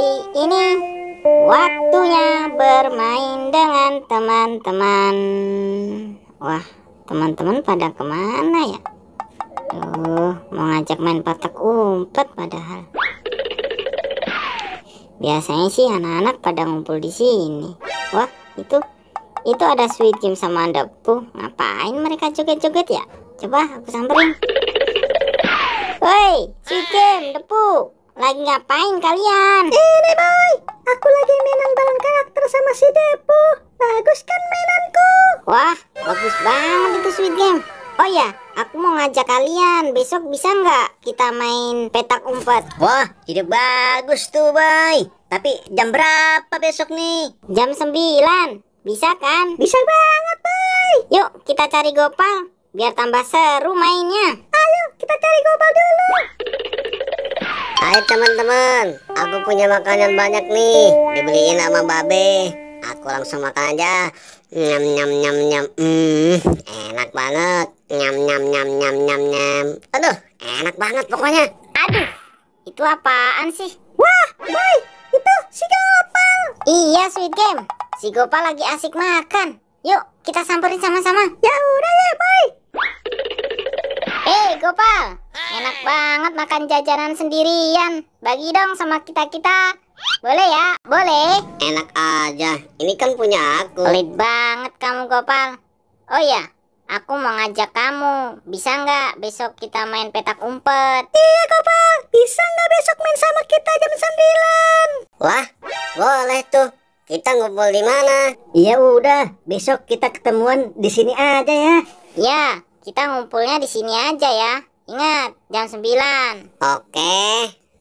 Kali ini waktunya bermain dengan teman-teman. Wah, teman-teman pada kemana ya? Mau ngajak main petak umpet padahal. Biasanya sih anak-anak pada ngumpul di sini. Wah, itu ada Sweet Game sama Depu. Ngapain mereka joget-joget ya? Coba aku samperin. Woi, Sweet Game, Depu, lagi ngapain kalian? Ini boy, aku lagi mainan balon karakter sama si Depu. Bagus kan mainanku? Wah, bagus banget itu Sweet Game. Oh ya, aku mau ngajak kalian. Besok bisa nggak kita main petak umpet? Wah, ide bagus tuh boy. Tapi jam berapa besok nih? Jam 9. Bisa kan? Bisa banget boy. Yuk kita cari Gopal biar tambah seru mainnya. Ayo kita cari Gopal dulu. Hai teman-teman, aku punya makanan banyak nih. Dibeliin sama Babe. Aku langsung makan aja. Nyam nyam nyam nyam. Enak banget. Nyam nyam nyam nyam nyam nyam. Aduh, enak banget pokoknya. Aduh, itu apaan sih? Wah, boy, itu si Gopal. Iya Sweet Game, si Gopal lagi asik makan. Yuk kita samperin sama-sama. Ya udah ya boy. Gopal, enak banget makan jajanan sendirian. Bagi dong sama kita-kita. Boleh ya? Boleh. Enak aja, ini kan punya aku. Pelit banget kamu Gopal. Oh ya, aku mau ngajak kamu. Bisa nggak besok kita main petak umpet? Iya Gopal, bisa nggak besok main sama kita jam 9? Wah, boleh tuh. Kita ngumpul di mana? Ya udah, besok kita ketemuan di sini aja ya. Ya, kita ngumpulnya di sini aja ya. Ingat, jam 9. Oke,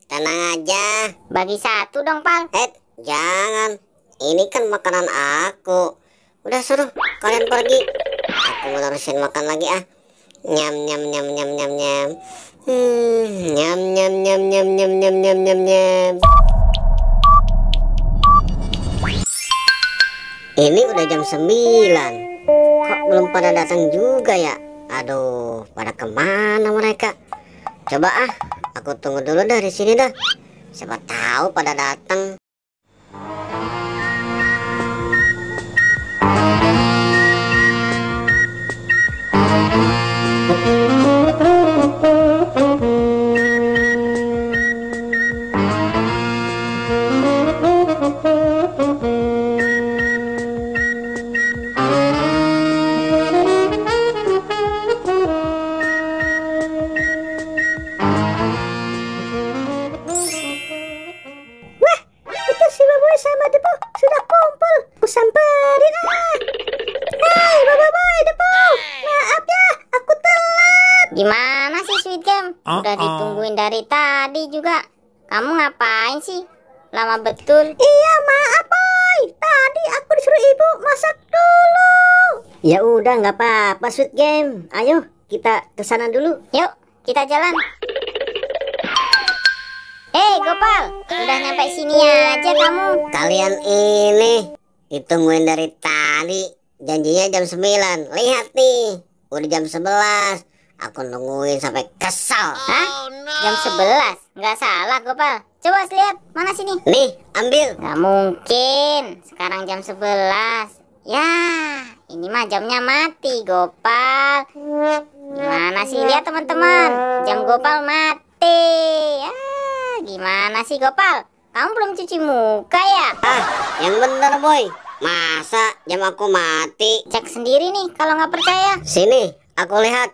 tenang aja. Bagi satu dong, Pal. Jangan. Ini kan makanan aku. Udah suruh kalian pergi. Aku mau terusin makan lagi ah. Nyam nyam nyam nyam nyam nyam. Nyam nyam nyam nyam nyam nyam nyam nyam nyam. Ini udah jam 9. Kok belum pada datang juga ya? Aduh, pada kemana mereka? Coba aku tunggu dulu dari sini dah. Siapa tahu pada datang. Sama Depo sudah kumpul. Aku samperin Hai Baba Boy, Depo. Maaf ya, aku telat. Gimana sih Sweet Game? Udah ditungguin dari tadi juga. Kamu ngapain sih? Lama betul. Iya maaf Boy. Tadi aku disuruh ibu masak dulu. Ya udah nggak apa-apa Sweet Game. Ayo kita kesana dulu. Yuk kita jalan. Gopal, udah nyampe sini aja kamu. Kalian ini ditungguin dari tadi. Janjinya jam 9. Lihat nih, udah jam 11. Aku nungguin sampai kesal. Hah? Jam 11? Nggak salah Gopal. Coba lihat, mana sini? Nih, ambil. Nggak mungkin, sekarang jam 11. Ya, ini mah jamnya mati Gopal. Gimana sih, lihat teman-teman, jam Gopal mati. Gimana sih Gopal? Kamu belum cuci muka ya? Yang bener Boy. Masa jam aku mati? Cek sendiri nih kalau nggak percaya. Sini, aku lihat.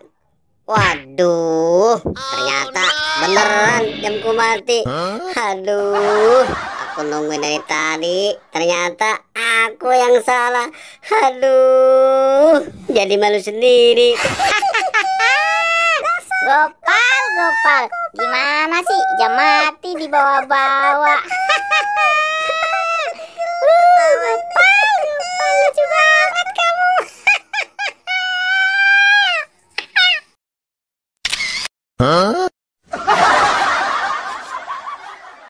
Waduh, ternyata beneran jamku mati. Aduh, aku nungguin dari tadi. Ternyata aku yang salah. Aduh, jadi malu sendiri. Gopal, gimana sih jam mati dibawa-bawa?